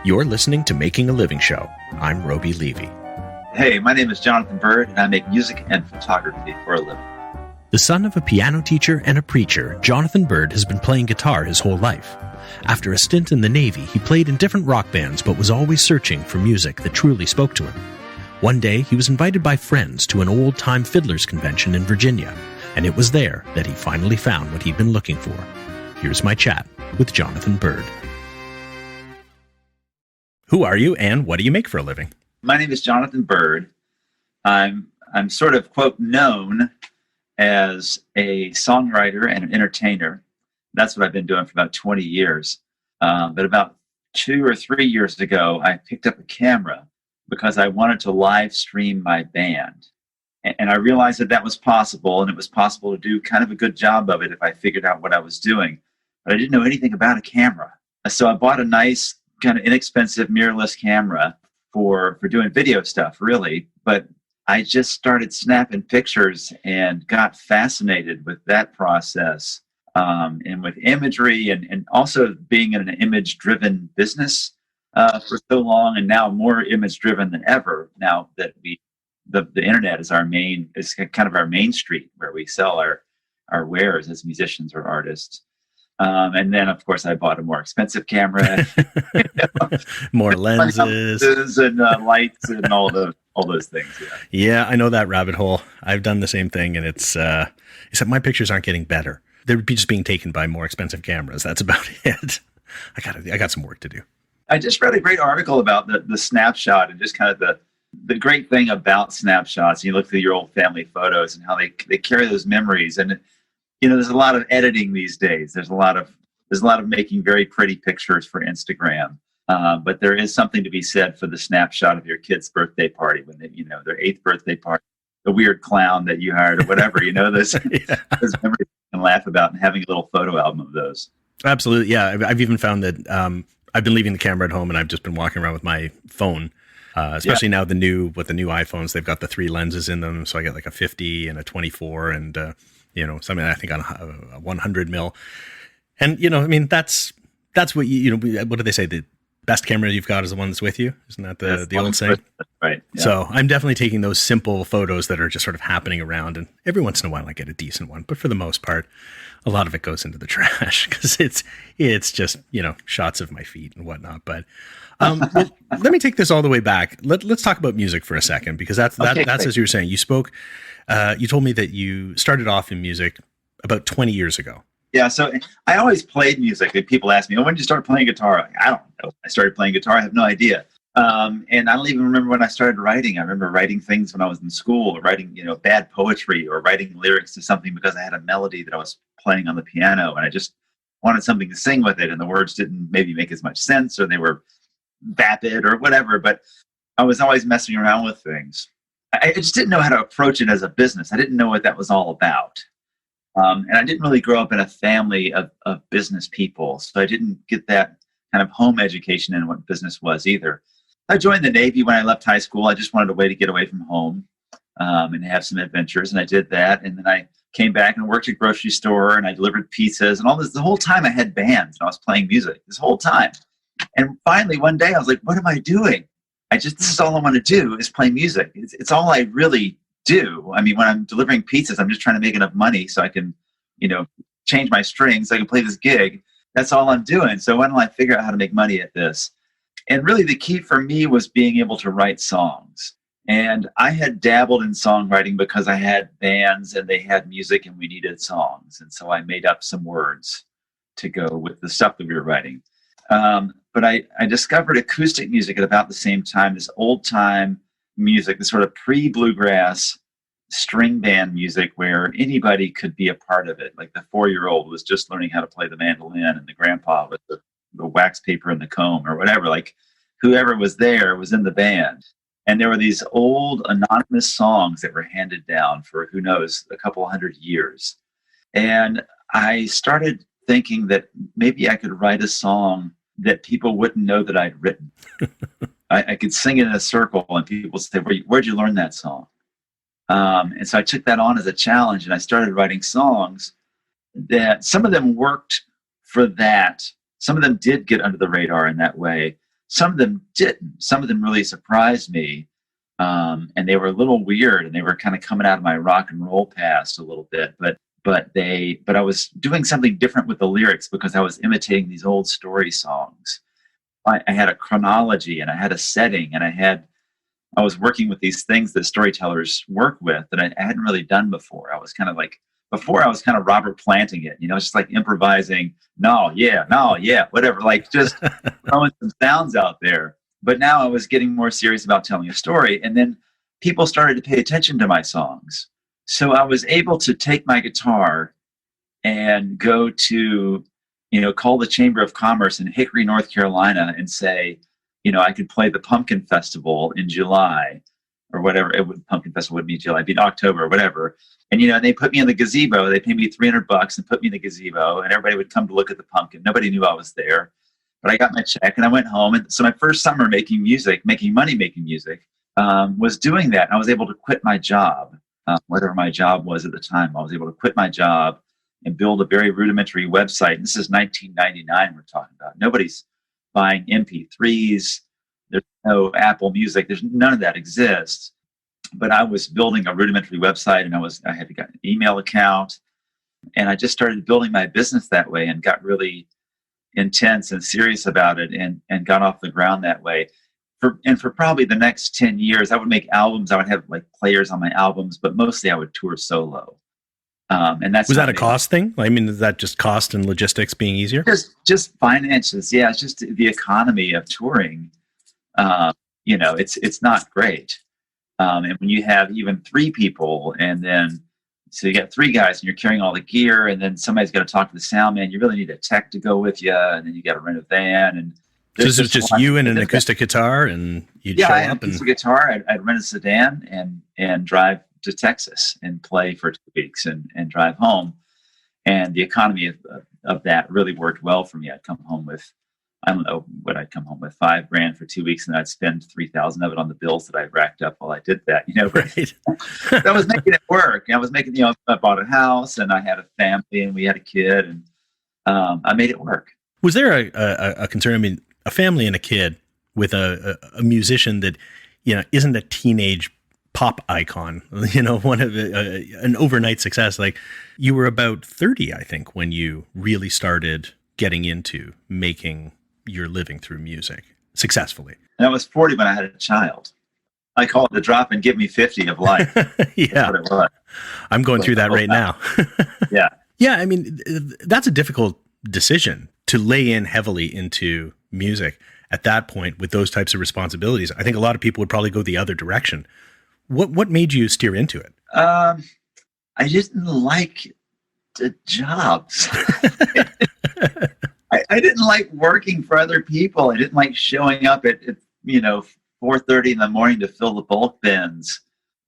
You're listening to Making a Living Show. I'm Robi Levy. Hey, my name is Jonathan Byrd, and I make music and photography for a living. The son of a piano teacher and a preacher, Jonathan Byrd has been playing guitar his whole life. After a stint in the Navy, he played in different rock bands, but was always searching for music that truly spoke to him. One day, he was invited by friends to an old-time fiddlers convention in Virginia, and it was there that he finally found what he'd been looking for. Here's my chat with Jonathan Byrd. Who are you, and what do you make for a living? My name is Jonathan Byrd. I'm sort of, quote, known as a songwriter and an entertainer. That's what I've been doing for about 20 years. But about 2 or 3 years ago, I picked up a camera because I wanted to live stream my band. And I realized that that was possible, and it was possible to do kind of a good job of it if I figured out what I was doing. But I didn't know anything about a camera. So I bought a nice, kind of inexpensive mirrorless camera for doing video stuff, really. But I just started snapping pictures and got fascinated with that process, and with imagery, and also being in an image-driven business for so long, and now more image-driven than ever. Now that the internet is is kind of our main street where we sell our wares as musicians or artists. And then, of course, I bought a more expensive camera, more lenses and lights and all those things. Yeah, I know that rabbit hole. I've done the same thing, and it's except my pictures aren't getting better. They're just being taken by more expensive cameras. That's about it. I got some work to do. I just read a great article about the snapshot, and just kind of the great thing about snapshots. You look through your old family photos and how they carry those memories. And there's a lot of editing these days. There's a lot of making very pretty pictures for Instagram. But there is something to be said for the snapshot of your kid's birthday party when their 8th birthday party, the weird clown that you hired or whatever. Those yeah. Those memories you can laugh about, and having a little photo album of those. Absolutely, yeah. I've even found that I've been leaving the camera at home, and I've just been walking around with my phone. Especially now the new iPhones, they've got the 3 lenses in them. So I get like a 50 and a 24 and, something I think on a 100 mil. And, that's what what do they say? The best camera you've got is the one that's with you. Isn't that the old saying? Right. Yeah. So I'm definitely taking those simple photos that are just sort of happening around. And every once in a while I get a decent one. But for the most part, a lot of it goes into the trash because it's just, shots of my feet and whatnot. But well, let me take this all the way back. Let's talk about music for a second, because that's as you were saying. You spoke. You told me that you started off in music about 20 years ago. Yeah, so I always played music. People ask me, when did you start playing guitar? I don't know. I started playing guitar. I have no idea. And I don't even remember when I started writing. I remember writing things when I was in school, or writing, bad poetry, or writing lyrics to something because I had a melody that I was playing on the piano, and I just wanted something to sing with it, and the words didn't maybe make as much sense, or they were vapid or whatever, but I was always messing around with things. I just didn't know how to approach it as a business. I didn't know what that was all about. And I didn't really grow up in a family of business people, so I didn't get that kind of home education in what business was either. I joined the Navy when I left high school. I just wanted a way to get away from home and have some adventures, and I did that. And then I came back and worked at a grocery store, and I delivered pizzas and all this. The whole time I had bands and I was playing music this whole time. And finally, one day I was like, what am I doing? This is all I want to do is play music. It's all I really do. I mean, when I'm delivering pizzas, I'm just trying to make enough money so I can, change my strings so I can play this gig. That's all I'm doing. So why don't I figure out how to make money at this? And really the key for me was being able to write songs. And I had dabbled in songwriting because I had bands and they had music and we needed songs. And so I made up some words to go with the stuff that we were writing. But I discovered acoustic music at about the same time, this old time music, this sort of pre-bluegrass string band music where anybody could be a part of it. Like the 4-year-old was just learning how to play the mandolin, and the grandpa with the wax paper and the comb or whatever. Like whoever was there was in the band. And there were these old anonymous songs that were handed down for, who knows, a couple hundred years. And I started thinking that maybe I could write a song that people wouldn't know that I'd written. I could sing it in a circle and people would say, where'd you learn that song? And so I took that on as a challenge, and I started writing songs that some of them worked for that. Some of them did get under the radar in that way. some of them didn't. Some of them really surprised me. And they were a little weird, and they were kind of coming out of my rock and roll past a little bit, but I was doing something different with the lyrics because I was imitating these old story songs. I had a chronology, and I had a setting, and I was working with these things that storytellers work with that I hadn't really done before. Before I was kind of Robert Planting it, it's just like improvising, no, yeah, whatever, like just throwing some sounds out there. But now I was getting more serious about telling a story, and then people started to pay attention to my songs. So I was able to take my guitar and go to, call the Chamber of Commerce in Hickory, North Carolina, and say, I could play the Pumpkin Festival in July or whatever. Pumpkin Festival would be July, it'd be October or whatever. And, they put me in the gazebo. They paid me $300 and put me in the gazebo, and everybody would come to look at the pumpkin. Nobody knew I was there, but I got my check and I went home. And so my first summer making money making music, was doing that. And I was able to quit my job, whatever my job was at the time. I was able to quit my job and build a very rudimentary website. And this is 1999 we're talking about. Nobody's buying MP3s. There's no Apple Music. None of that exists. But I was building a rudimentary website, and I had to get an email account, and I just started building my business that way and got really intense and serious about it, and got off the ground that way. For probably the next 10 years, I would make albums. I would have like players on my albums, but mostly I would tour solo. And was that a cost thing? I mean, is that just cost and logistics being easier? Just finances. Yeah, it's just the economy of touring. It's not great. And when you have even 3 people, and then so you got 3 guys, and you're carrying all the gear, and then somebody's got to talk to the sound man. You really need a tech to go with you, and then you got to rent a van. And so this is just you and an acoustic guitar, and you'd show up. Yeah, I had an acoustic guitar. I'd rent a sedan and drive to Texas and play for 2 weeks and drive home. And the economy of that really worked well for me. I'd come home with, I don't know what I'd come home with, $5,000 for 2 weeks, and I'd spend $3,000 of it on the bills that I racked up while I did that. Right. But I was making it work. I was making, I bought a house, and I had a family, and we had a kid, and I made it work. Was there a concern? I mean, a family and a kid with a musician that isn't a teenage pop icon, one of an overnight success. Like, you were about 30, I think, when you really started getting into making your living through music successely. And I was 40 when I had a child. I call it the drop and give me 50 of life. Yeah. That's what it was. I'm going through that right now. Yeah. Yeah. I mean, that's a difficult decision to lay in heavily into music at that point with those types of responsibilities. I think a lot of people would probably go the other direction. What made you steer into it? I didn't like the jobs. I didn't like working for other people. I didn't like showing up at 4:30 in the morning to fill the bulk bins.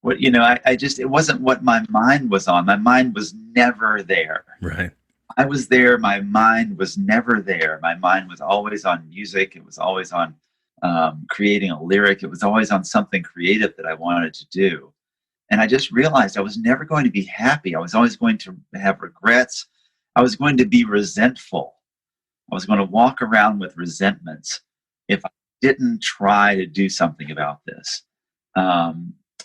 It wasn't what my mind was on. My mind was never there. Right. I was there. My mind was never there. My mind was always on music. It was always on creating a lyric. It was always on something creative that I wanted to do. And I just realized I was never going to be happy. I was always going to have regrets. I was going to be resentful. I was going to walk around with resentments if I didn't try to do something about this.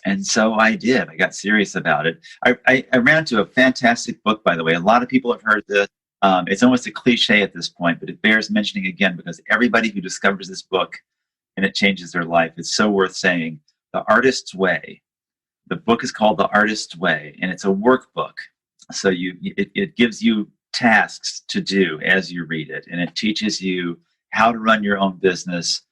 And so I did. I got serious about it. I ran into a fantastic book, by the way. A lot of people have heard this. It's almost a cliche at this point, but it bears mentioning again because everybody who discovers this book and it changes their life, it's so worth saying. The Artist's Way. The book is called The Artist's Way, and it's a workbook. So it gives you tasks to do as you read it, and it teaches you how to run your own business,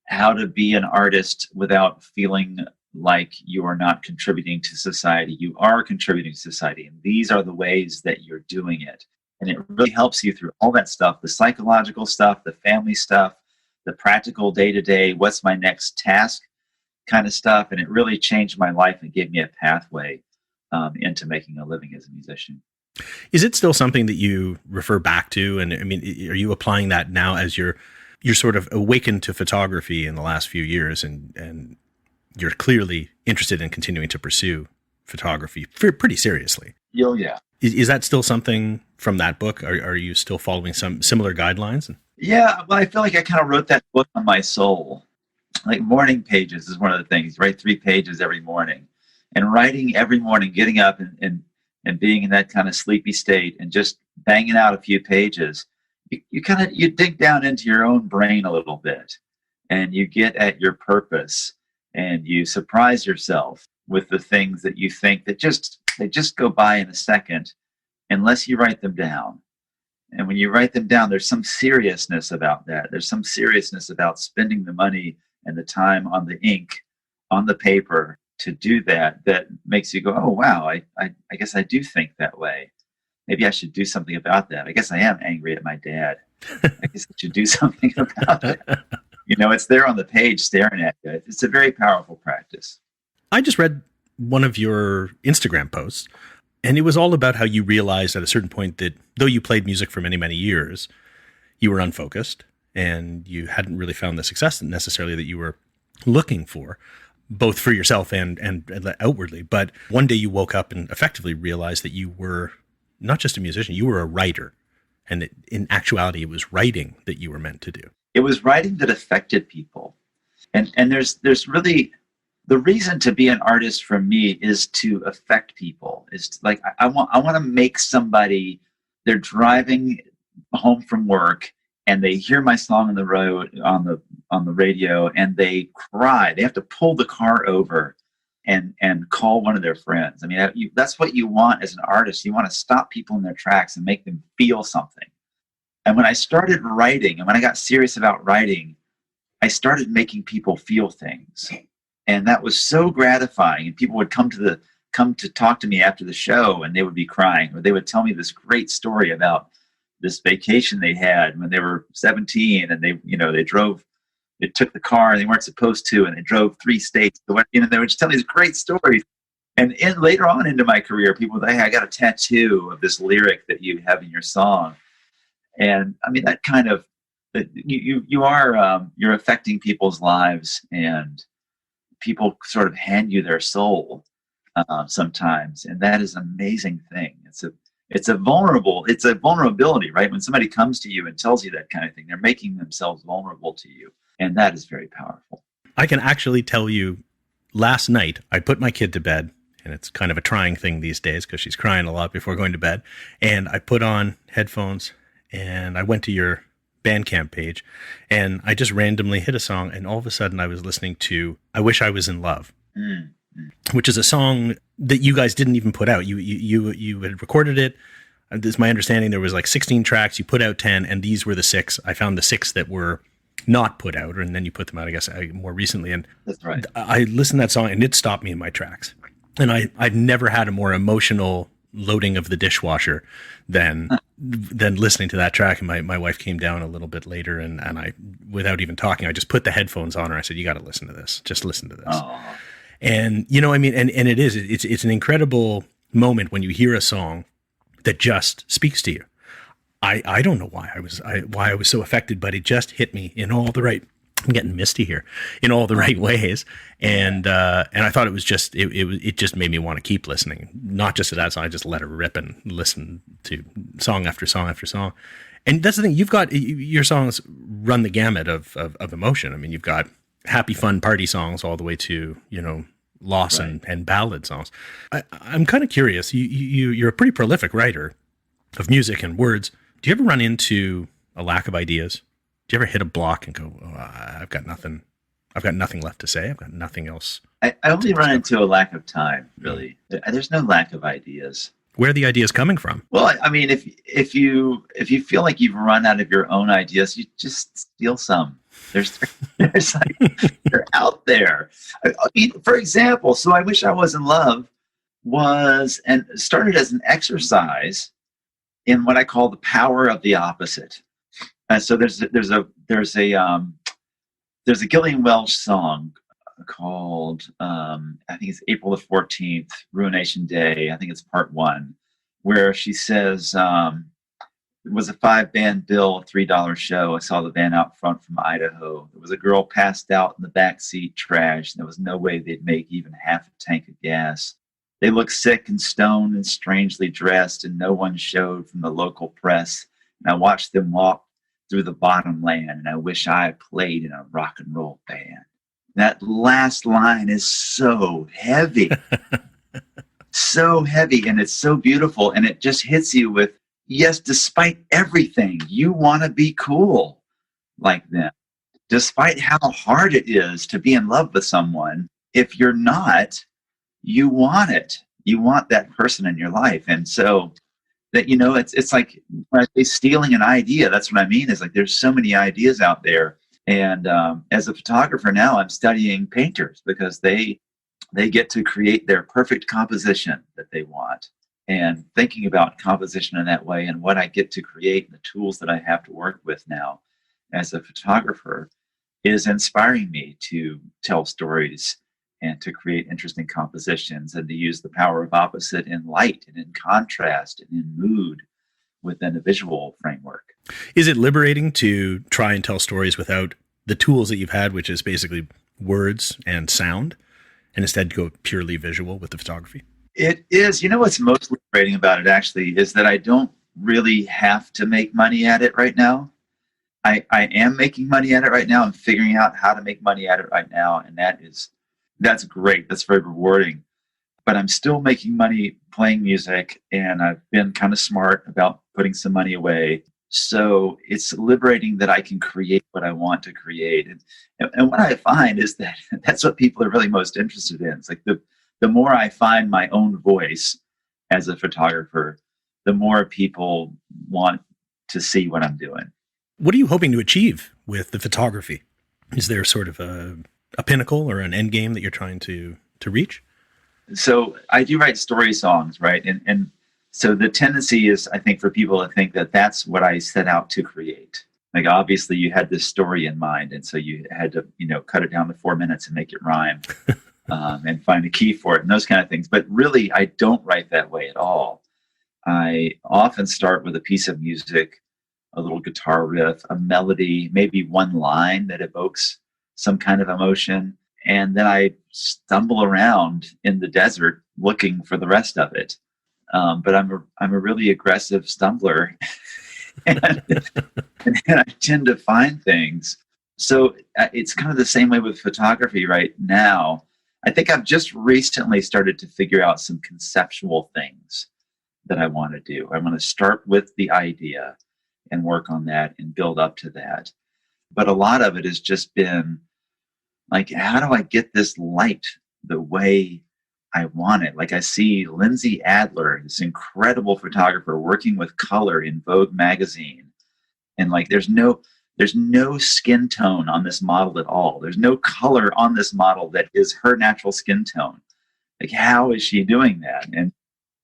how to be an artist without feeling like you are not contributing to society. You are contributing to society, and these are the ways that you're doing it. And it really helps you through all that stuff, the psychological stuff, the family stuff, the practical day-to-day, what's my next task kind of stuff. And it really changed my life and gave me a pathway into making a living as a musician. Is it still something that you refer back to? And I mean, are you applying that now as you're sort of awakened to photography in the last few years, and you're clearly interested in continuing to pursue photography pretty seriously? Oh, yeah. Is that still something from that book? Are you still following some similar guidelines? Yeah, well, I feel like I kind of wrote that book on my soul. Like morning pages is one of the things. Write 3 pages every morning, and writing every morning, getting up and being in that kind of sleepy state and just banging out a few pages. You kind of you dig down into your own brain a little bit, and you get at your purpose, and you surprise yourself with the things that you think that they just go by in a second, unless you write them down. And when you write them down, there's some seriousness about that. There's some seriousness about spending the money and the time on the ink, on the paper to do that, that makes you go, oh, wow, I guess I do think that way. Maybe I should do something about that. I guess I am angry at my dad. I guess I should do something about it. You know, it's there on the page staring at you. It's a very powerful practice. I just read one of your Instagram posts, and it was all about how you realized at a certain point that though you played music for many, many years, you were unfocused and you hadn't really found the success necessarily that you were looking for, both for yourself and outwardly. But one day you woke up and effectively realized that you were not just a musician, you were a writer. And in actuality, it was writing that you were meant to do. It was writing that affected people. And there's really, the reason to be an artist for me is to affect people. Is like, I want to make somebody, they're driving home from work and they hear my song on the road, on the radio, and they cry. They have to pull the car over and call one of their friends. I mean, that's what you want as an artist. You want to stop people in their tracks and make them feel something. And when I started writing, and when I got serious about writing, I started making people feel things. And that was so gratifying. And people would come to talk to me after the show, and they would be crying, or they would tell me this great story about this vacation they had when they were 17, and they took the car and they weren't supposed to, and they drove 3 states. They would just tell me these great stories. And later on into my career, people would say, hey, I got a tattoo of this lyric that you have in your song. And I mean, that kind of, you're affecting people's lives, and people sort of hand you their soul sometimes. And that is an amazing thing. It's a vulnerability, right? When somebody comes to you and tells you that kind of thing, they're making themselves vulnerable to you. And that is very powerful. I can actually tell you, last night, I put my kid to bed, and it's kind of a trying thing these days because she's crying a lot before going to bed. And I put on headphones and I went to your Bandcamp page and I just randomly hit a song. And all of a sudden I was listening to I Wish I Was in Love, which is a song that you guys didn't even put out. You had recorded it. This is my understanding. There was like 16 tracks. You put out 10, and these were the 6. I found the 6 that were not put out, and then you put them out, I guess, more recently. And that's right. I listened to that song, and it stopped me in my tracks. And I've never had a more emotional loading of the dishwasher than listening to that track. And my wife came down a little bit later, and I, without even talking, I just put the headphones on her. I said, you got to listen to this. Just listen to this. Oh. And, you know, I mean, and it's an incredible moment when you hear a song that just speaks to you. I don't know why I was so affected, but it just hit me in all the right. I'm getting misty here, in all the right ways, and I thought it was just it just made me want to keep listening, not just to that song. I just let it rip and listen to song after song after song. And that's the thing, you've got your songs run the gamut of emotion. I mean, you've got happy, fun, party songs all the way to, you know, loss and ballad songs. I'm kind of curious. You're a pretty prolific writer of music and words. Do you ever run into a lack of ideas? Do you ever hit a block and go, oh, I've got nothing left to say. I've got nothing else. I only run into a lack of time, really. There's no lack of ideas. Where are the ideas coming from? Well, I mean, if you feel like you've run out of your own ideas, you just steal some. There's like, they're out there. I mean, for example, So I Wish I Was in Love started as an exercise in what I call the power of the opposite. So there's a Gillian Welch song called I think it's April the 14th, Ruination Day. I think it's part 1, where she says it was a 5-band bill, a $3 show. I saw the van out front from Idaho. There was a girl passed out in the back seat, trashed. There was no way they'd make even half a tank of gas. They looked sick and stoned and strangely dressed, and no one showed from the local press. And I watched them walk through the bottom land, and I wish I played in a rock and roll band. That last line is so heavy, so heavy, and it's so beautiful, and it just hits you with, yes, despite everything, you want to be cool like them. Despite how hard it is to be in love with someone, if you're not, you want it. You want that person in your life. And so that, it's like when I say stealing an idea, that's what I mean, is like there's so many ideas out there. And as a photographer now, I'm studying painters because they get to create their perfect composition that they want. And thinking about composition in that way and what I get to create and the tools that I have to work with now as a photographer is inspiring me to tell stories and to create interesting compositions and to use the power of opposite in light and in contrast and in mood within a visual framework. Is it liberating to try and tell stories without the tools that you've had, which is basically words and sound, and instead go purely visual with the photography? It is. What's most liberating about it actually is that I don't really have to make money at it right now. I am making money at it right now. I'm figuring out how to make money at it right now. And that's great. That's very rewarding. But I'm still making money playing music, and I've been kind of smart about putting some money away. So it's liberating that I can create what I want to create. And what I find is that that's what people are really most interested in. It's like the more I find my own voice as a photographer, the more people want to see what I'm doing. What are you hoping to achieve with the photography? Is there sort of a pinnacle or an end game that you're trying to reach? So I do write story songs, right? And so the tendency is, I think, for people to think that that's what I set out to create. Like, obviously you had this story in mind, and so you had to, cut it down to 4 minutes and make it rhyme and find a key for it and those kind of things. But really, I don't write that way at all. I often start with a piece of music, a little guitar riff, a melody, maybe one line that evokes some kind of emotion. And then I stumble around in the desert looking for the rest of it. But I'm a really aggressive stumbler, and I tend to find things. So it's kind of the same way with photography right now. I think I've just recently started to figure out some conceptual things that I want to do. I want to start with the idea and work on that and build up to that. But a lot of it has just been like, how do I get this light the way I want it? Like, I see Lindsay Adler, this incredible photographer, working with color in Vogue magazine. And like, there's no skin tone on this model at all. There's no color on this model that is her natural skin tone. Like, how is she doing that? And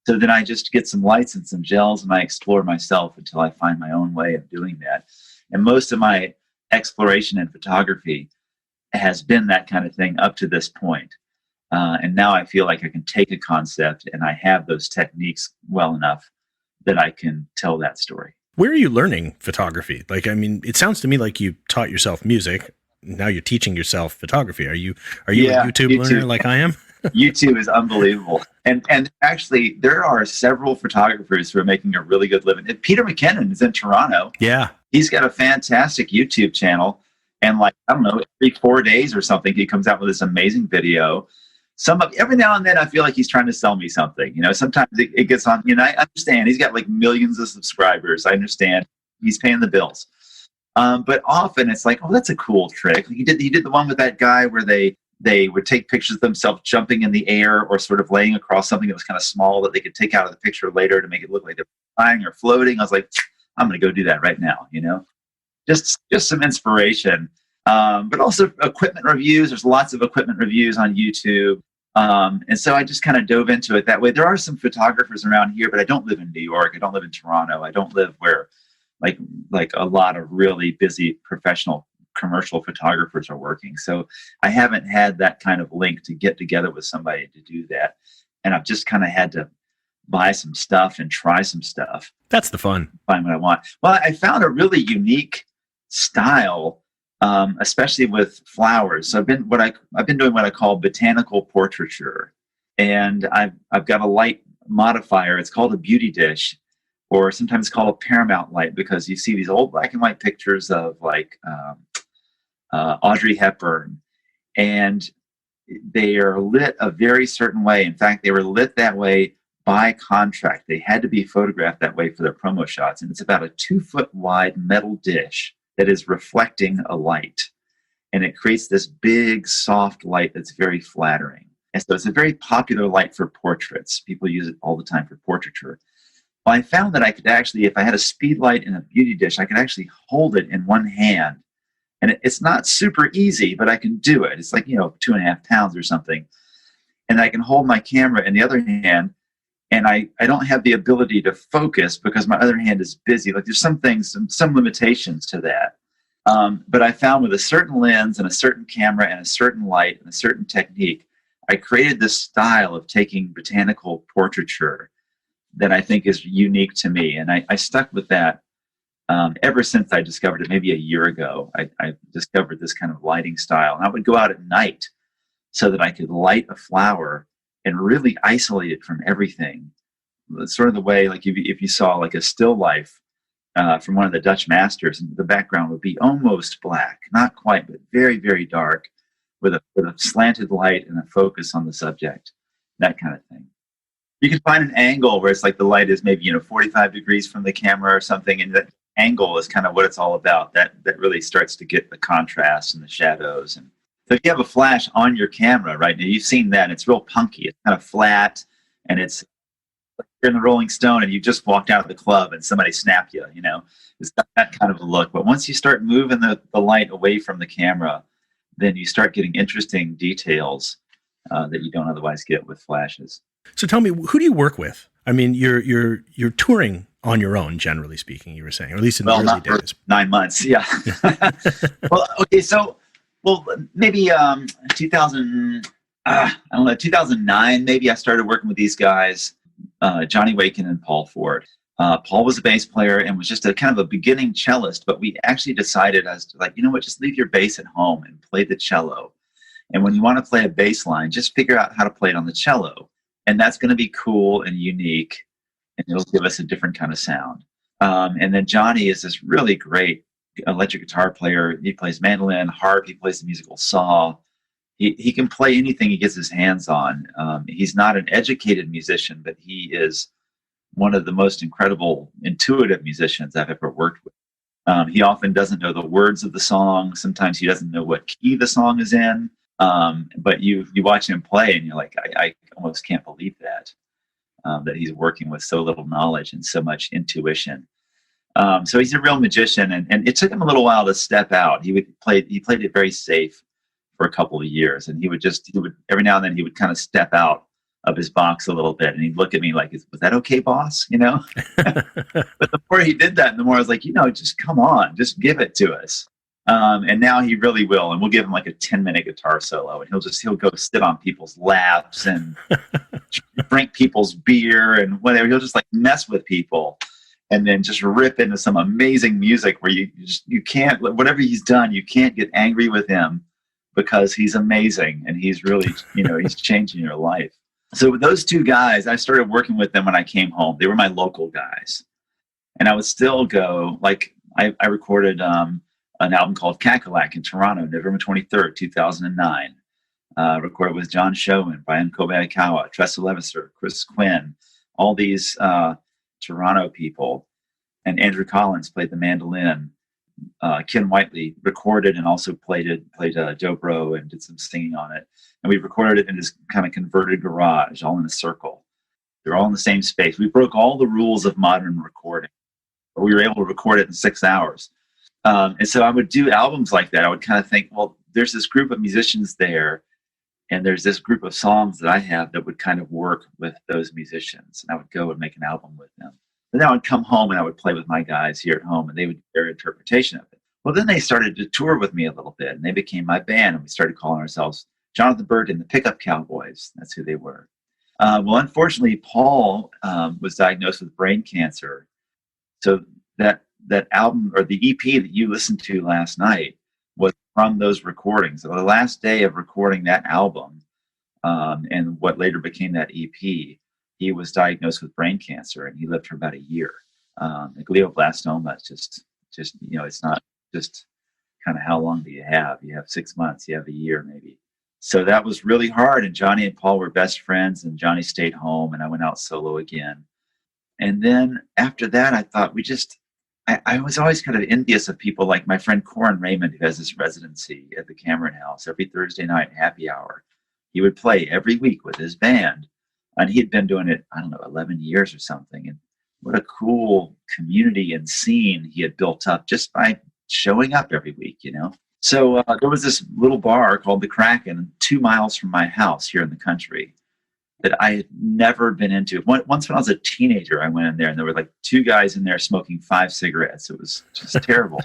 so then I just get some lights and some gels, and I explore myself until I find my own way of doing that. And most of my exploration in photography has been that kind of thing up to this point. And now I feel like I can take a concept and I have those techniques well enough that I can tell that story. Where are you learning photography? Like, I mean, it sounds to me like you taught yourself music. Now you're teaching yourself photography. Are you a YouTube learner like I am? YouTube is unbelievable. And actually, there are several photographers who are making a really good living. And Peter McKinnon is in Toronto. Yeah. He's got a fantastic YouTube channel. And like, I don't know, every 4 days or something, he comes out with this amazing video. Every now and then I feel like he's trying to sell me something. Sometimes it gets on, I understand he's got like millions of subscribers. I understand he's paying the bills. But often it's like, oh, that's a cool trick. He did the one with that guy where they would take pictures of themselves jumping in the air or sort of laying across something that was kind of small that they could take out of the picture later to make it look like they're flying or floating. I was like, I'm going to go do that right now. Just some inspiration. But also equipment reviews. There's lots of equipment reviews on YouTube. And so I just kind of dove into it that way. There are some photographers around here, but I don't live in New York. I don't live in Toronto. I don't live where like a lot of really busy professional commercial photographers are working. So I haven't had that kind of link to get together with somebody to do that. And I've just kind of had to buy some stuff and try some stuff. That's the fun. Find what I want. Well, I found a really unique style, especially with flowers. So I've been doing what I call botanical portraiture, and I've got a light modifier. It's called a beauty dish, or sometimes called a paramount light, because you see these old black and white pictures of like Audrey Hepburn, and they are lit a very certain way. In fact, they were lit that way by contract. They had to be photographed that way for their promo shots. And it's about a 2-foot wide metal dish that is reflecting a light. And it creates this big, soft light that's very flattering. And so it's a very popular light for portraits. People use it all the time for portraiture. Well, I found that I could actually, if I had a speed light and a beauty dish, I could actually hold it in one hand. And it's not super easy, but I can do it. It's like, 2.5 pounds or something. And I can hold my camera in the other hand, and I don't have the ability to focus because my other hand is busy. Like there's some things, some limitations to that. But I found with a certain lens and a certain camera and a certain light and a certain technique, I created this style of taking botanical portraiture that I think is unique to me. And I stuck with that ever since I discovered it. Maybe a year ago, I discovered this kind of lighting style. And I would go out at night so that I could light a flower and really isolate it from everything. It's sort of the way, like if you saw like a still life from one of the Dutch masters, and the background would be almost black, not quite, but very, very dark, with a slanted light and a focus on the subject, that kind of thing. You can find an angle where it's like the light is maybe 45 degrees from the camera or something, and that angle is kind of what it's all about. That really starts to get the contrast and the shadows. And so if you have a flash on your camera right now, you've seen that, it's real punky. It's kind of flat, and it's like you're in the Rolling Stone and you just walked out of the club and somebody snapped you. It's got that kind of a look. But once you start moving the light away from the camera, then you start getting interesting details that you don't otherwise get with flashes. So tell me, who do you work with? I mean, you're touring on your own, generally speaking, you were saying, or at least in the early days. 9 months, yeah. Well, okay, so maybe 2009, maybe I started working with these guys, Johnny Waken and Paul Ford. Paul was a bass player and was just a kind of a beginning cellist, but we actually decided as to just leave your bass at home and play the cello. And when you want to play a bass line, just figure out how to play it on the cello. And that's going to be cool and unique, and it'll give us a different kind of sound. And then Johnny is this really great electric guitar player. He plays mandolin, harp, he plays the musical saw. He can play anything he gets his hands on. He's not an educated musician, but he is one of the most incredible, intuitive musicians I've ever worked with. He often doesn't know the words of the song. Sometimes he doesn't know what key the song is in. But you watch him play and you're like, I almost can't believe that he's working with so little knowledge and so much intuition. So he's a real magician, and it took him a little while to step out. He played it very safe for a couple of years, and he would every now and then he would kind of step out of his box a little bit, and he'd look at me like, was that okay, boss? But the more he did that, the more I was like, just come on, just give it to us. And now he really will, and we'll give him like a 10-minute guitar solo, and he'll go sit on people's laps and drink people's beer and whatever. He'll just like mess with people, and then just rip into some amazing music where you can't, whatever he's done, you can't get angry with him because he's amazing and he's really, he's changing your life. So with those two guys, I started working with them when I came home. They were my local guys, and I would still go. Like I recorded an album called Cackalack in Toronto, November 23rd, 2009. Recorded with John Showen, Brian Kobayakawa, Tressa Levisser, Chris Quinn, all these Toronto people. And Andrew Collins played the mandolin. Ken Whiteley recorded and also played dobro and did some singing on it. And we recorded it in this kind of converted garage, all in a circle. They're all in the same space. We broke all the rules of modern recording. We were able to record it in 6 hours. And so I would do albums like that. I would kind of think, well, there's this group of musicians there, and there's this group of songs that I have that would kind of work with those musicians. And I would go and make an album with them. And then I would come home and I would play with my guys here at home, and they would do their interpretation of it. Well, then they started to tour with me a little bit, and they became my band, and we started calling ourselves Jonathan Byrd and the Pickup Cowboys. That's who they were. Well, unfortunately, Paul was diagnosed with brain cancer. So that album, or the EP that you listened to last night, was from those recordings. So the last day of recording that album, and what later became that EP, he was diagnosed with brain cancer, and he lived for about a year. Like glioblastoma, it's just it's not just kind of how long do you have? You have 6 months, you have a year maybe. So that was really hard. And Johnny and Paul were best friends, and Johnny stayed home, and I went out solo again. And then after that, I thought I was always kind of envious of people like my friend Corin Raymond, who has this residency at the Cameron House every Thursday night, happy hour. He would play every week with his band. And he had been doing it, I don't know, 11 years or something. And what a cool community and scene he had built up just by showing up every week, So there was this little bar called the Kraken 2 miles from my house here in the country that I had never been into. Once when I was a teenager, I went in there and there were like 2 guys in there smoking 5 cigarettes. It was just terrible.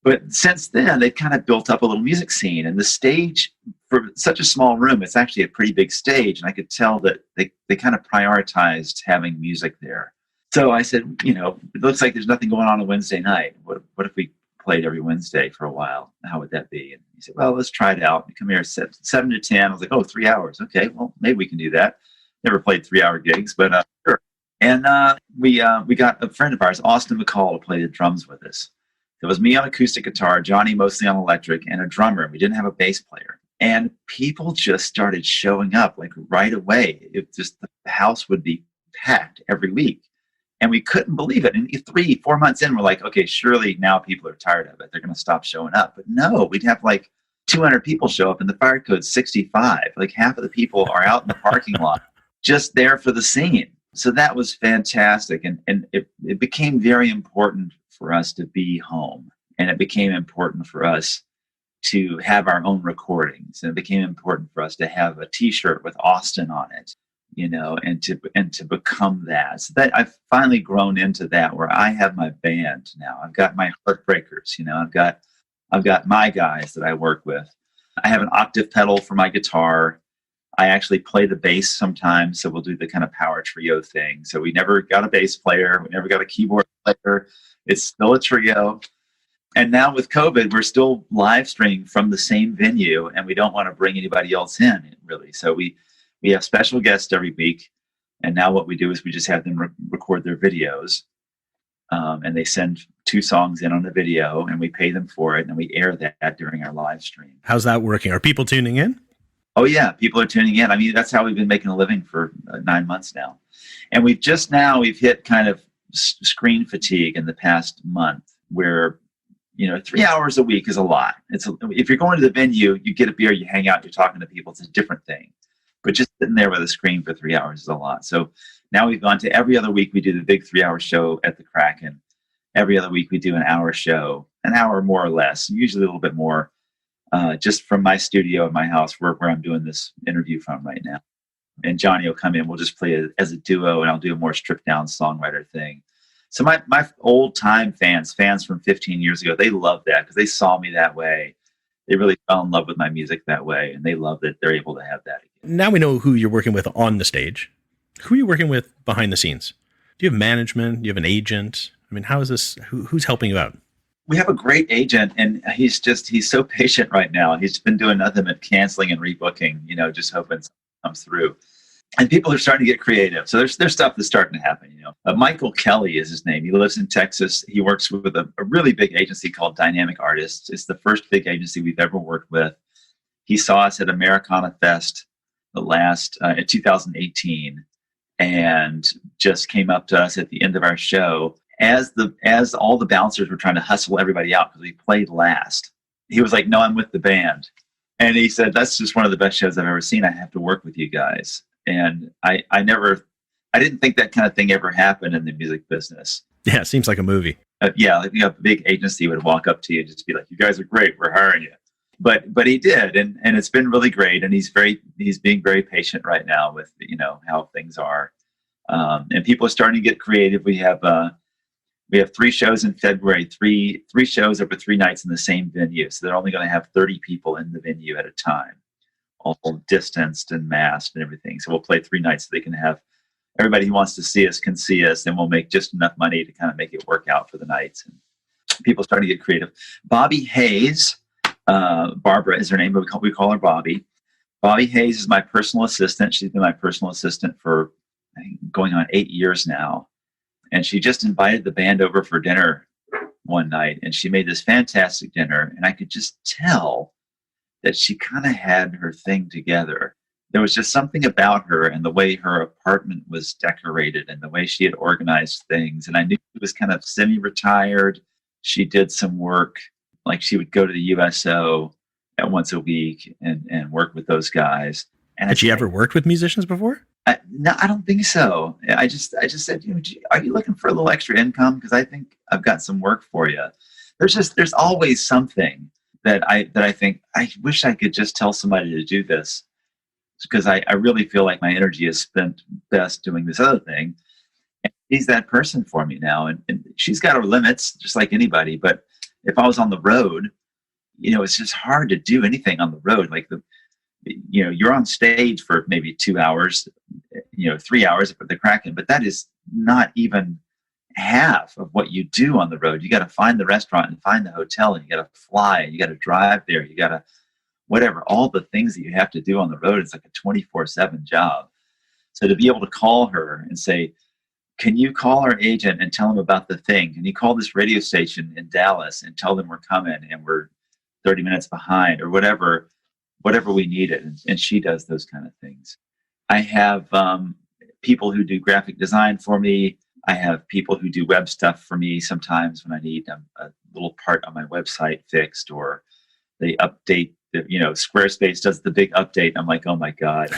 But since then, they've kind of built up a little music scene. And the stage, for such a small room, it's actually a pretty big stage. And I could tell that they kind of prioritized having music there. So I said, it looks like there's nothing going on Wednesday night. What if we played every Wednesday for a while? How would that be? And he said, well, let's try it out. Come here, 7 to 10. I was like, oh, 3 hours. Okay, well, maybe we can do that. Never played 3-hour gigs, but sure. And we got a friend of ours, Austin McCall, to play the drums with us. It was me on acoustic guitar, Johnny mostly on electric, and a drummer. We didn't have a bass player. And people just started showing up like right away. The house would be packed every week. And we couldn't believe it. And 3-4 months in, we're like, okay, surely now people are tired of it. They're going to stop showing up. But no, we'd have like 200 people show up, and the fire code's 65. Like half of the people are out in the parking lot just there for the scene. So that was fantastic. And it became very important for us to be home. And it became important for us to have our own recordings. And it became important for us to have a T-shirt with Austin on it, and to become that. So that I've finally grown into that, where I have my band now. I've got my Heartbreakers, I've got my guys that I work with. I have an octave pedal for my guitar. I actually play the bass sometimes, so we'll do the kind of power trio thing. So we never got a bass player. We never got a keyboard player. It's still a trio. And now with COVID, we're still live streaming from the same venue, and we don't want to bring anybody else in, really. So we have special guests every week. And now what we do is we just have them record their videos. And they send 2 songs in on the video, and we pay them for it, and we air that during our live stream. How's that working? Are people tuning in? Oh, yeah. People are tuning in. I mean, that's how we've been making a living for 9 months now. And we've hit kind of screen fatigue in the past month, where 3 hours a week is a lot. If you're going to the venue, you get a beer, you hang out, you're talking to people. It's a different thing. But just sitting there with a screen for 3 hours is a lot. So now we've gone to every other week. We do the big 3-hour show at the Kraken. Every other week we do an hour show, an hour more or less, usually a little bit more, just from my studio at my house where I'm doing this interview from right now. And Johnny will come in. We'll just play it as a duo, and I'll do a more stripped down songwriter thing. So my old time fans from 15 years ago, they love that because they saw me that way. They really fell in love with my music that way, and they love that they're able to have that again. Now we know who you're working with on the stage. Who are you working with behind the scenes? Do you have management? Do you have an agent? I mean, how is this? Who's helping you out? We have a great agent, and he's so patient right now. He's been doing nothing but canceling and rebooking, just hoping something comes through. And people are starting to get creative. So there's stuff that's starting to happen, Michael Kelly is his name. He lives in Texas. He works with a really big agency called Dynamic Artists. It's the first big agency we've ever worked with. He saw us at Americana Fest in 2018, and just came up to us at the end of our show as all the bouncers were trying to hustle everybody out because we played last. He was like, "No, I'm with the band." And he said, "That's just one of the best shows I've ever seen. I have to work with you guys." And I didn't think that kind of thing ever happened in the music business. Yeah, it seems like a movie. Like a big agency would walk up to you and just be like, "You guys are great. We're hiring you." But he did, and it's been really great. And he's being very patient right now with how things are, and people are starting to get creative. We have 3 shows in February, three shows over 3 nights in the same venue. So they're only going to have 30 people in the venue at a time, all distanced and masked and everything. So we'll play 3 nights so they can have everybody who wants to see us can see us, and we'll make just enough money to kind of make it work out for the nights. And people starting to get creative. Bobby Hayes, Barbara is her name, but we call her Bobby. Bobby Hayes is my personal assistant. She's been my personal assistant for going on 8 years now. And she just invited the band over for dinner one night, and she made this fantastic dinner. And I could just tell that she kind of had her thing together. There was just something about her and the way her apartment was decorated and the way she had organized things. And I knew she was kind of semi-retired. She did some work, like she would go to the USO once a week and work with those guys. And Had she ever worked with musicians before? No, I don't think so. I just said, are you looking for a little extra income? Because I think I've got some work for you. There's always something that I think I wish I could just tell somebody to do this, because I really feel like my energy is spent best doing this other thing. And she's that person for me now, and she's got her limits just like anybody. But if I was on the road, it's just hard to do anything on the road. Like you're on stage for maybe 2 hours, 3 hours if they're cracking, but that is not even half of what you do on the road. You got to find the restaurant and find the hotel, and you got to fly, and you got to drive there. You got to whatever, all the things that you have to do on the road. It's like a 24/7 job. So to be able to call her and say, can you call our agent and tell them about the thing? Can you call this radio station in Dallas and tell them we're coming and we're 30 minutes behind, or whatever we needed. And she does those kind of things. I have people who do graphic design for me. I have people who do web stuff for me sometimes when I need a little part on my website fixed, or they update, Squarespace does the big update. I'm like, oh my God.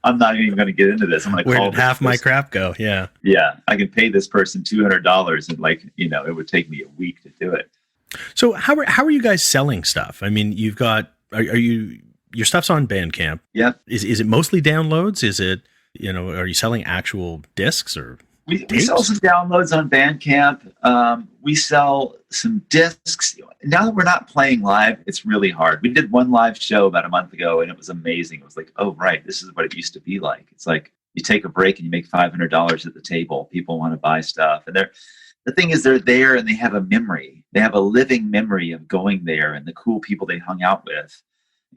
I'm not even going to get into this. I'm going to call Where did half my crap go? Yeah. Yeah. I can pay this person $200 and it would take me a week to do it. So how are you guys selling stuff? I mean, you've got, your stuff's on Bandcamp. Yeah. Is it mostly downloads? Is it, are you selling actual discs or we sell some downloads on Bandcamp. We sell some discs. Now that we're not playing live, it's really hard. We did one live show about a month ago, and it was amazing. It was like, oh, right, this is what it used to be like. It's like you take a break and you make $500 at the table. People want to buy stuff. And the thing is, they're there and they have a memory. They have a living memory of going there and the cool people they hung out with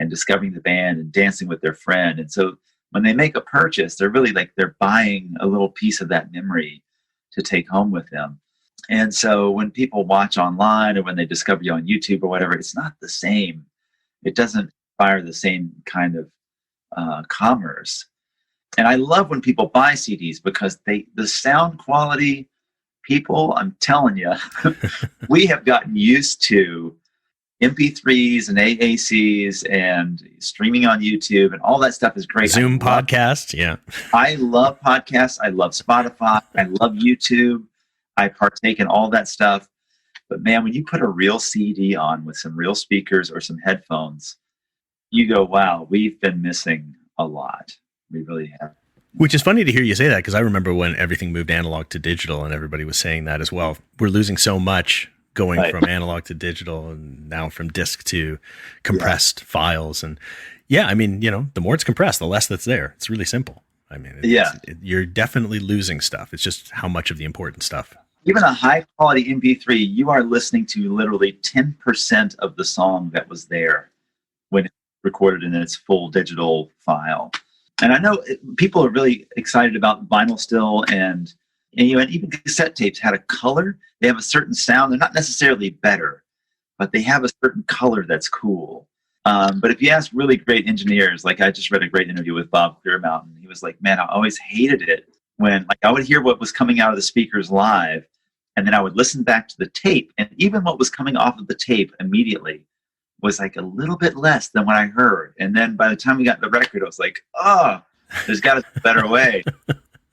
and discovering the band and dancing with their friend. And so when they make a purchase, they're really like they're buying a little piece of that memory to take home with them. And so when people watch online or when they discover you on YouTube or whatever, it's not the same. It doesn't inspire the same kind of commerce. And I love when people buy CDs because the sound quality, people, I'm telling you, we have gotten used to MP3s and AACs and streaming on YouTube, and all that stuff is great. Zoom podcasts, yeah. I love podcasts. I love Spotify. I love YouTube. I partake in all that stuff. But man, when you put a real CD on with some real speakers or some headphones, you go, wow, we've been missing a lot. We really have. Which is funny to hear you say that, because I remember when everything moved analog to digital and everybody was saying that as well. We're losing so much going right from analog to digital, and now from disc to compressed files. And yeah, I mean, the more it's compressed, the less that's there. It's really simple. I mean, you're definitely losing stuff. It's just how much of the important stuff. Even a high quality MP3, you are listening to literally 10% of the song that was there when it's recorded in its full digital file. And I know people are really excited about vinyl still, and even cassette tapes had a color. They have a certain sound. They're not necessarily better, but they have a certain color that's cool. But if you ask really great engineers, like I just read a great interview with Bob Clearmountain. He was like, man, I always hated it when I would hear what was coming out of the speakers live, and then I would listen back to the tape, and even what was coming off of the tape immediately was like a little bit less than what I heard. And then by the time we got the record, I was like, oh, there's got to be a better way.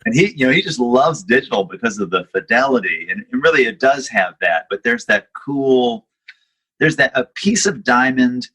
And he just loves digital because of the fidelity. And really it does have that, but there's a piece of diamond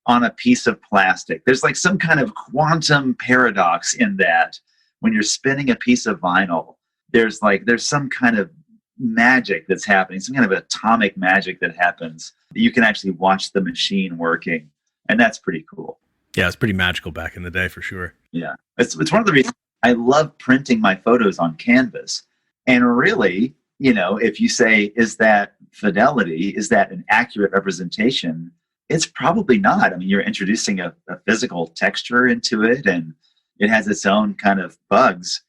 on a piece of plastic. There's like some kind of quantum paradox in that when you're spinning a piece of vinyl, there's some kind of magic that's happening, some kind of atomic magic that happens. You can actually watch the machine working, and that's pretty cool. Yeah, it's pretty magical back in the day for sure. Yeah, it's one of the reasons I love printing my photos on canvas. And really, if you say, is that fidelity? Is that an accurate representation? It's probably not. I mean, you're introducing a physical texture into it, and it has its own kind of bugs.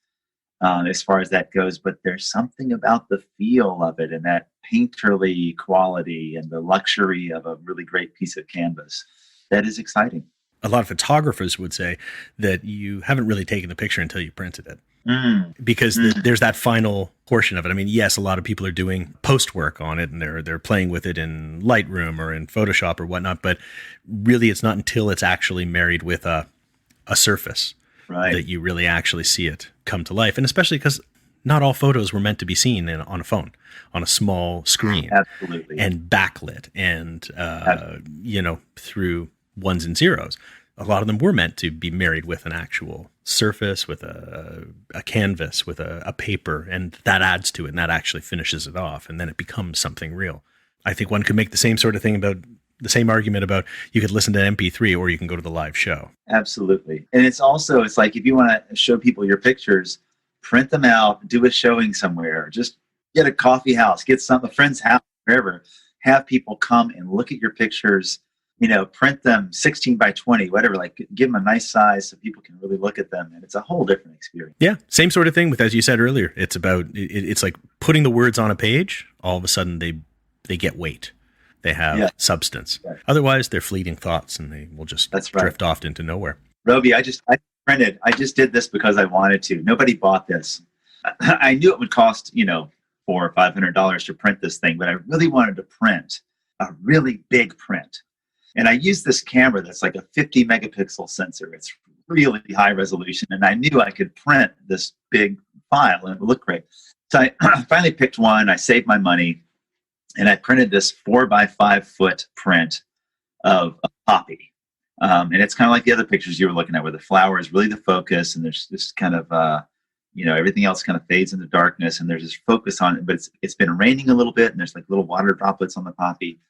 as far as that goes. But there's something about the feel of it and that painterly quality and the luxury of a really great piece of canvas that is exciting. A lot of photographers would say that you haven't really taken the picture until you printed it. Because there's that final portion of it. I mean, yes, a lot of people are doing post work on it and they're playing with it in Lightroom or in Photoshop or whatnot, but really it's not until it's actually married with a surface that you really actually see it come to life. And especially because not all photos were meant to be seen on a phone, on a small screen. Absolutely. And backlit and, through ones and zeros. A lot of them were meant to be married with an actual surface, with a canvas, with a paper, and that adds to it, and that actually finishes it off, and then it becomes something real. I think one could make the same sort of thing about the same argument about you could listen to MP3 or you can go to the live show. Absolutely. And it's like if you want to show people your pictures, print them out, do a showing somewhere, just get a coffee house, get a friend's house, wherever, have people come and look at your pictures. Print them 16 by 20, whatever, give them a nice size so people can really look at them. And it's a whole different experience. Yeah. Same sort of thing with, as you said earlier, it's about, it's like putting the words on a page. All of a sudden they get weight. They have substance. Right. Otherwise they're fleeting thoughts and they will just drift off into nowhere. Robi, I just did this because I wanted to. Nobody bought this. I knew it would cost, $400 or $500 to print this thing, but I really wanted to print a really big print. And I used this camera that's like a 50 megapixel sensor. It's really high resolution. And I knew I could print this big file and it would look great. So I finally picked one. I saved my money and I printed this 4 by 5 foot print of a poppy. And it's kind of like the other pictures you were looking at where the flower is really the focus and there's this kind of, everything else kind of fades into darkness and there's this focus on it. But it's been raining a little bit and there's like little water droplets on the poppy.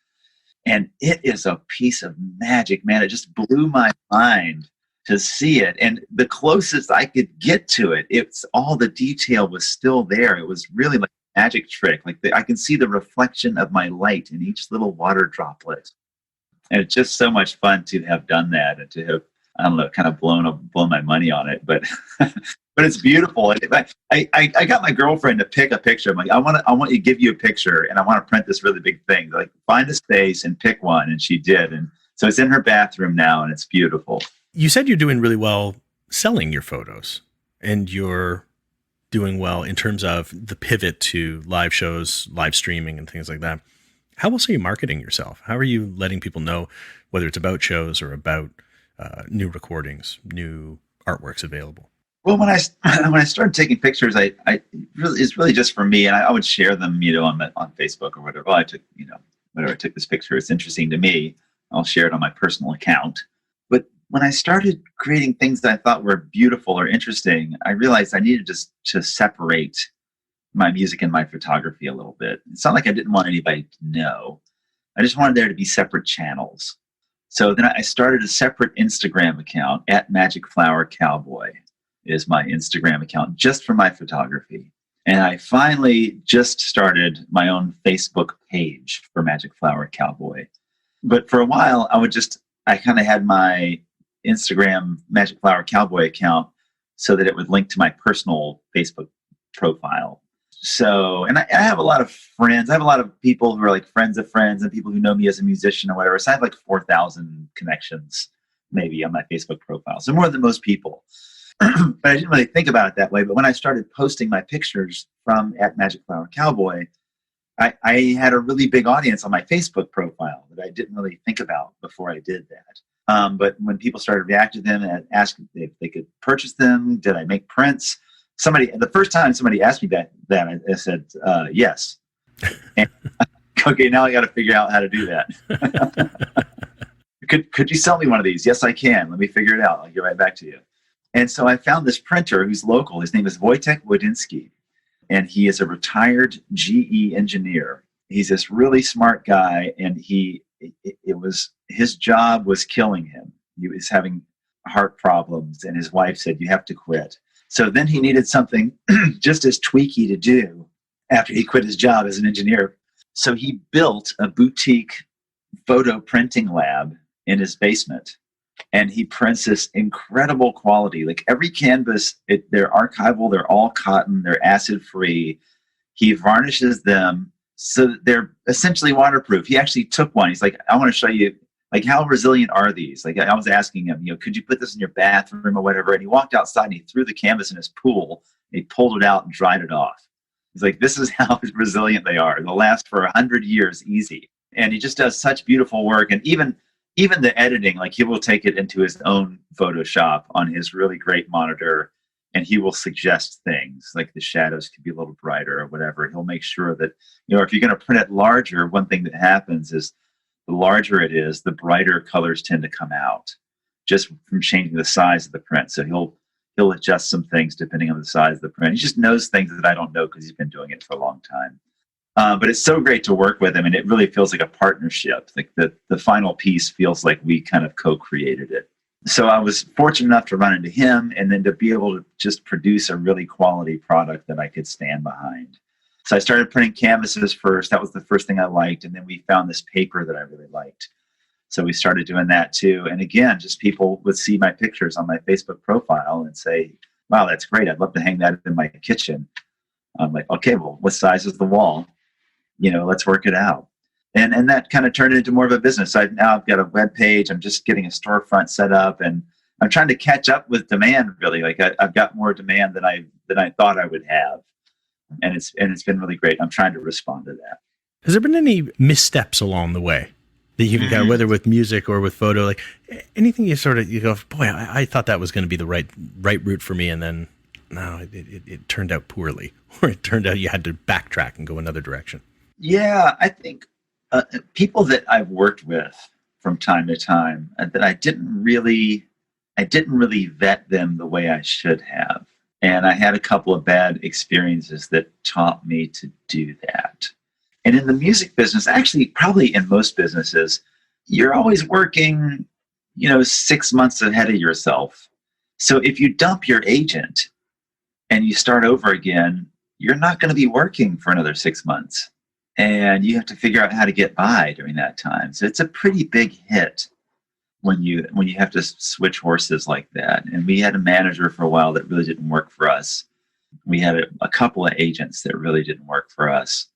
And it is a piece of magic, man. It just blew my mind to see it. And the closest I could get to it, it's all the detail was still there. It was really like a magic trick. I can see the reflection of my light in each little water droplet. And it's just so much fun to have done that and to have, I don't know, kind of blown my money on it. But but it's beautiful. I got my girlfriend to pick a picture. I'm like, I want to give you a picture and I want to print this really big thing. Like, find a space and pick one. And she did. And so it's in her bathroom now and it's beautiful. You said you're doing really well selling your photos and you're doing well in terms of the pivot to live shows, live streaming and things like that. How else are you marketing yourself? How are you letting people know whether it's about shows or about new recordings, new artworks available? Well, when I started taking pictures, it's really just for me, and I would share them, on Facebook or whatever. I took, whatever, I took this picture. It's interesting to me. I'll share it on my personal account. But when I started creating things that I thought were beautiful or interesting, I realized I needed to separate my music and my photography a little bit. It's not like I didn't want anybody to know. I just wanted there to be separate channels. So then I started a separate Instagram account at Magic Flower Cowboy. Is my Instagram account just for my photography. And I finally just started my own Facebook page for Magic Flower Cowboy. But for a while, I kind of had my Instagram Magic Flower Cowboy account so that it would link to my personal Facebook profile. So, and I have a lot of friends. I have a lot of people who are like friends of friends and people who know me as a musician or whatever. So I have like 4,000 connections maybe on my Facebook profile. So more than most people. But I didn't really think about it that way. But when I started posting my pictures from at Magic Flower Cowboy, I had a really big audience on my Facebook profile that I didn't really think about before I did that. But when people started reacting to them and asking if they could purchase them, did I make prints? The first time somebody asked me that I said, yes. And, okay, now I got to figure out how to do that. Could you sell me one of these? Yes, I can. Let me figure it out. I'll get right back to you. And so I found this printer who's local. His name is Wojtek Wodiński, and he is a retired GE engineer. He's this really smart guy, and his job was killing him. He was having heart problems, and his wife said, "You have to quit." So then he needed something just as tweaky to do after he quit his job as an engineer. So he built a boutique photo printing lab in his basement And he prints this incredible quality. Like every canvas, they're archival, they're all cotton, they're acid free. He varnishes them so that they're essentially waterproof. He actually took one. He's like, I want to show you, like, how resilient are these? Like, I was asking him, could you put this in your bathroom or whatever? And he walked outside and he threw the canvas in his pool. And he pulled it out and dried it off. He's like, this is how resilient they are. They'll last for 100 years easy. And he just does such beautiful work. And even the editing, like, he will take it into his own Photoshop on his really great monitor, and he will suggest things like the shadows could be a little brighter or whatever. He'll make sure that, if you're going to print it larger, one thing that happens is the larger it is, the brighter colors tend to come out just from changing the size of the print. So he'll adjust some things depending on the size of the print. He just knows things that I don't know because he's been doing it for a long time. But it's so great to work with him, and it really feels like a partnership. Like the final piece feels like we kind of co-created it. So I was fortunate enough to run into him, and then to be able to just produce a really quality product that I could stand behind. So I started printing canvases first. That was the first thing I liked. And then we found this paper that I really liked. So we started doing that too. And again, just people would see my pictures on my Facebook profile and say, wow, that's great. I'd love to hang that in my kitchen. I'm like, okay, well, what size is the wall? Let's work it out. And that kind of turned into more of a business. Now I've got a web page. I'm just getting a storefront set up, and I'm trying to catch up with demand. Really, like I've got more demand than I thought I would have, and it's been really great. I'm trying to respond to that. Has there been any missteps along the way that you've got, whether with music or with photo, like anything you go, boy, I thought that was going to be the right route for me, and then no, it turned out poorly, or it turned out you had to backtrack and go another direction? Yeah, I think people that I've worked with from time to time that I didn't really vet them the way I should have. And I had a couple of bad experiences that taught me to do that. And in the music business, actually, probably in most businesses, you're always working, 6 months ahead of yourself. So if you dump your agent and you start over again, you're not going to be working for another 6 months. And you have to figure out how to get by during that time. So it's a pretty big hit when you have to switch horses like that. And we had a manager for a while that really didn't work for us. We had a couple of agents that really didn't work for us.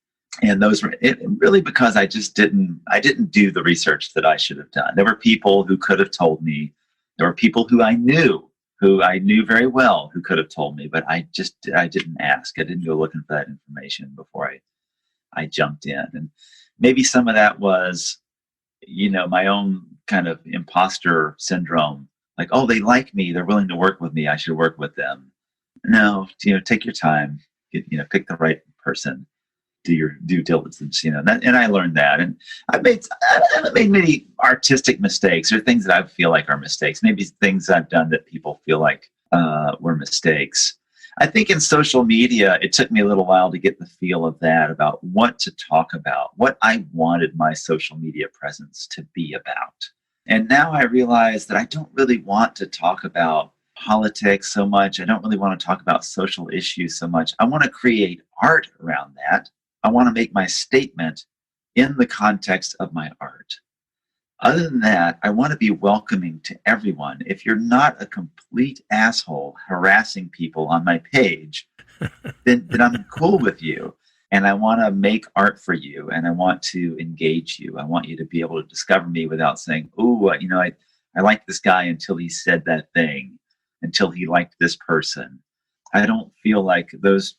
And those were really because I didn't do the research that I should have done. There were people who could have told me. There were people who I knew very well who could have told me, but I didn't ask. I didn't go looking for that information before I jumped in. And maybe some of that was, my own kind of imposter syndrome. Like, oh, they like me. They're willing to work with me. I should work with them. No, take your time. Pick the right person. Do your due diligence. And I learned that. And I've made many artistic mistakes, or things that I feel like are mistakes. Maybe things I've done that people feel like were mistakes. I think in social media, it took me a little while to get the feel of that, about what to talk about, what I wanted my social media presence to be about. And now I realize that I don't really want to talk about politics so much. I don't really want to talk about social issues so much. I want to create art around that. I want to make my statement in the context of my art. Other than that, I want to be welcoming to everyone. If you're not a complete asshole harassing people on my page, then I'm cool with you. And I want to make art for you, and I want to engage you. I want you to be able to discover me without saying, oh, I like this guy until he said that thing, until he liked this person. I don't feel like those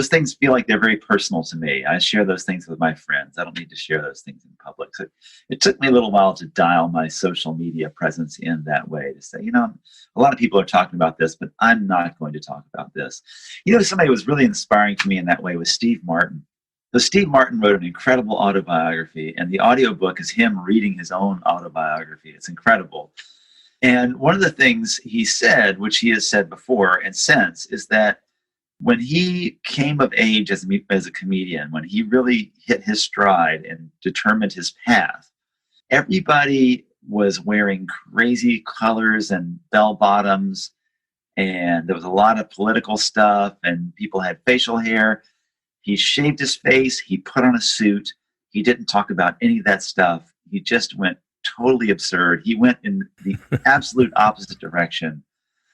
things feel like they're very personal to me. I share those things with my friends. I don't need to share those things in public. So it took me a little while to dial my social media presence in that way, to say, a lot of people are talking about this, but I'm not going to talk about this. Somebody who was really inspiring to me in that way was Steve Martin. So Steve Martin wrote an incredible autobiography, and the audiobook is him reading his own autobiography. It's incredible. And one of the things he said, which he has said before and since, is that when he came of age as a comedian, when he really hit his stride and determined his path, everybody was wearing crazy colors and bell bottoms, and there was a lot of political stuff, and people had facial hair. He shaved his face. He put on a suit. He didn't talk about any of that stuff. He just went totally absurd. He went in the absolute opposite direction.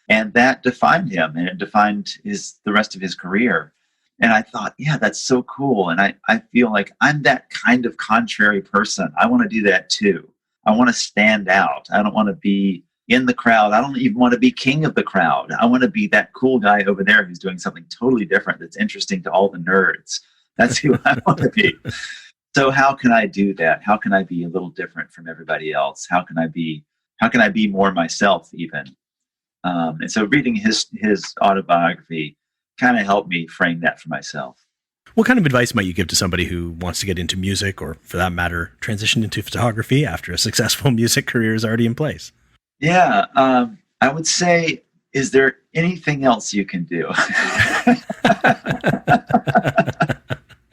And that defined him, and it defined the rest of his career. And I thought, yeah, that's so cool. And I feel like I'm that kind of contrary person. I want to do that too. I want to stand out. I don't want to be in the crowd. I don't even want to be king of the crowd. I want to be that cool guy over there who's doing something totally different that's interesting to all the nerds. That's who I want to be. So how can I do that? How can I be a little different from everybody else? How can I be more myself even? And so reading his autobiography kind of helped me frame that for myself. What kind of advice might you give to somebody who wants to get into music, or for that matter, transition into photography after a successful music career is already in place? Yeah, I would say, is there anything else you can do?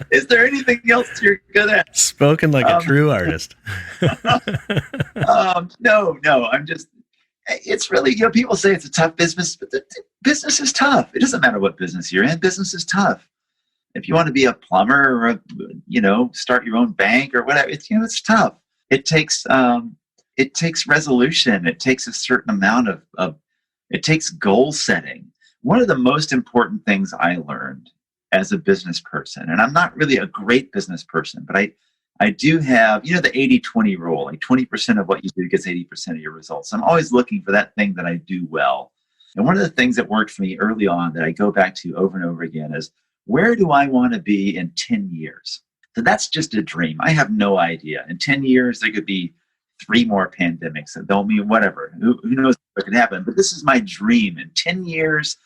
Is there anything else you're good at? Spoken like a true artist. No, it's really, people say it's a tough business, but the business is tough. It doesn't matter what business you're in. Business is tough. If you want to be a plumber or start your own bank or whatever, it's tough. It takes resolution. It takes a certain amount it takes goal setting. One of the most important things I learned as a business person, and I'm not really a great business person, but I do have, the 80-20 rule, like 20% of what you do gets 80% of your results. I'm always looking for that thing that I do well. And one of the things that worked for me early on that I go back to over and over again is, where do I want to be in 10 years? So that's just a dream. I have no idea. In 10 years, there could be 3 more pandemics. That don't mean whatever. Who knows what could happen? But this is my dream. In 10 years,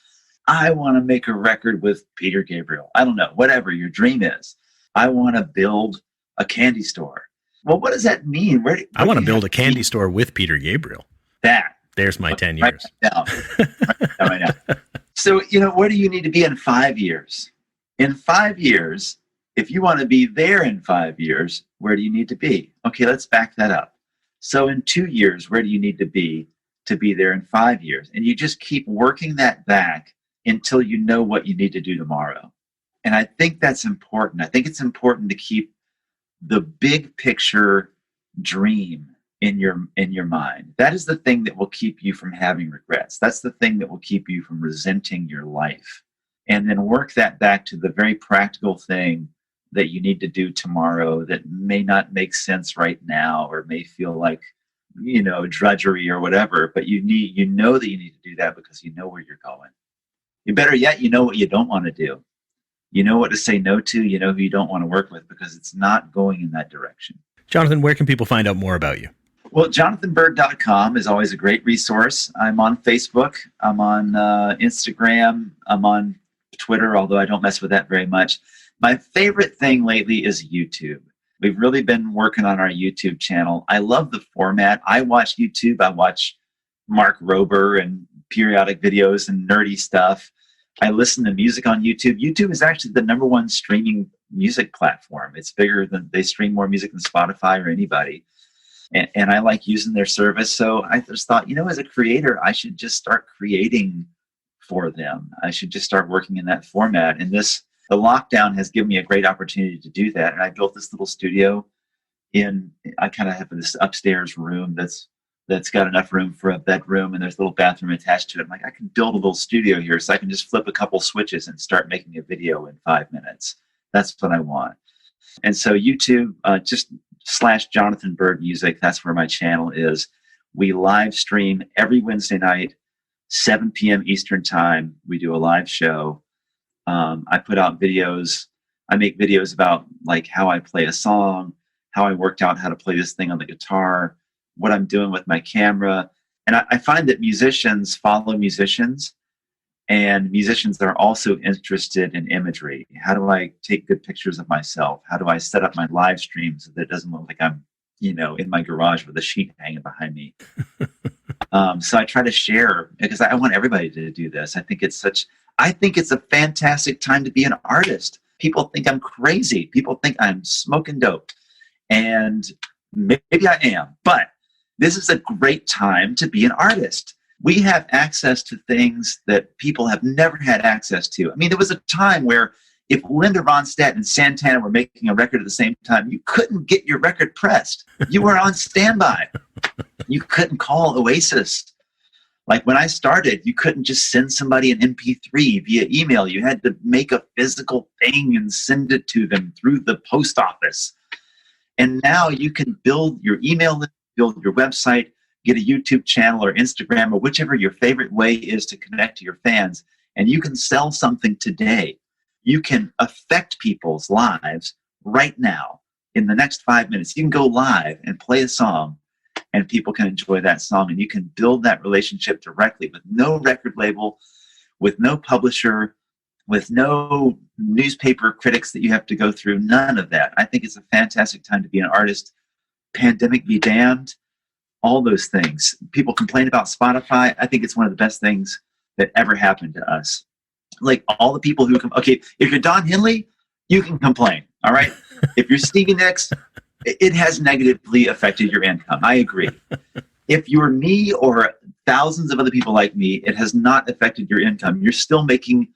I want to make a record with Peter Gabriel. I don't know, whatever your dream is. I want to build a candy store. Well, what does that mean? I want to build a candy store with Peter Gabriel. There's my 10 years. Right now. So, where do you need to be in 5 years? In 5 years, if you want to be there in 5 years, where do you need to be? Okay, let's back that up. So in 2 years, where do you need to be there in 5 years? And you just keep working that back until you know what you need to do tomorrow. And I think that's important. I think it's important to keep the big picture dream in your mind. That is the thing that will keep you from having regrets. That's the thing that will keep you from resenting your life. And then work that back to the very practical thing that you need to do tomorrow that may not make sense right now or may feel like, drudgery or whatever, but you know that you need to do that because you know where you're going. You better yet, you know what you don't want to do. You know what to say no to, you know who you don't want to work with because it's not going in that direction. Jonathan, where can people find out more about you? Well, jonathanbyrd.com is always a great resource. I'm on Facebook. I'm on Instagram. I'm on Twitter, although I don't mess with that very much. My favorite thing lately is YouTube. We've really been working on our YouTube channel. I love the format. I watch YouTube. I watch Mark Rober and periodic videos and nerdy stuff. I listen to music on YouTube. YouTube is actually the #1 streaming music platform. It's bigger than, they stream more music than Spotify or anybody. And I like using their service. So I just thought, as a creator, I should just start creating for them. I should just start working in that format. And the lockdown has given me a great opportunity to do that. And I built this little studio I kind of have this upstairs room that's got enough room for a bedroom, and there's a little bathroom attached to it. I'm like, I can build a little studio here so I can just flip a couple switches and start making a video in 5 minutes. That's what I want. And so YouTube, just /Jonathan Byrd Music, that's where my channel is. We live stream every Wednesday night, 7 p.m. Eastern time. We do a live show. I put out videos. I make videos about like how I play a song, how I worked out how to play this thing on the guitar, what I'm doing with my camera. And I find that musicians follow musicians, and musicians are also interested in imagery. How do I take good pictures of myself? How do I set up my live stream so that it doesn't look like I'm, in my garage with a sheet hanging behind me? So I try to share because I want everybody to do this. I think it's a fantastic time to be an artist. People think I'm crazy. People think I'm smoking dope. And maybe I am, but this is a great time to be an artist. We have access to things that people have never had access to. I mean, there was a time where If Linda Ronstadt and Santana were making a record at the same time, you couldn't get your record pressed. You were on standby. You couldn't call Oasis. Like when I started, you couldn't just send somebody an MP3 via email. You had to make a physical thing and send it to them through the post office. And now you can build your email list, build your website, get a YouTube channel or Instagram or whichever your favorite way is to connect to your fans, and you can sell something today. You can affect people's lives right now in the next 5 minutes. You can go live and play a song, and people can enjoy that song, and you can build that relationship directly with no record label, with no publisher, with no newspaper critics that you have to go through, none of that. I think it's a fantastic time to be an artist. Pandemic be damned, all those things. People complain about Spotify. I think it's one of the best things that ever happened to us. Like all the people who okay, if you're Don Henley, you can complain, all right? If you're Stevie Nicks, it has negatively affected your income. I agree. If you're me or thousands of other people like me, it has not affected your income. You're still making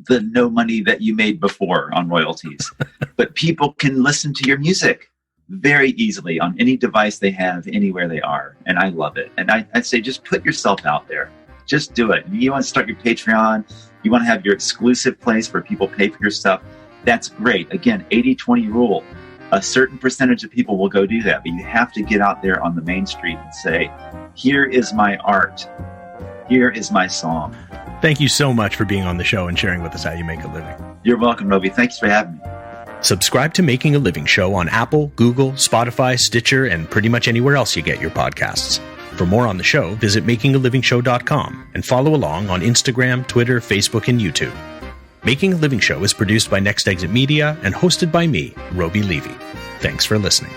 the no money that you made before on royalties. But people can listen to your music very easily on any device they have, anywhere they are. And I love it. And I'd say just put yourself out there. Just do it. You want to start your Patreon, you want to have your exclusive place where people pay for your stuff, that's great. Again, 80-20 rule. A certain percentage of people will go do that, but you have to get out there on the main street and say, here is my art. Here is my song. Thank you so much for being on the show and sharing with us how you make a living. You're welcome, Robi. Thanks for having me. Subscribe to Making a Living Show on Apple, Google, Spotify, Stitcher, and pretty much anywhere else you get your podcasts. For more on the show, visit makingalivingshow.com and follow along on Instagram, Twitter, Facebook, and YouTube. Making a Living Show is produced by Next Exit Media and hosted by me, Robi Levy. Thanks for listening.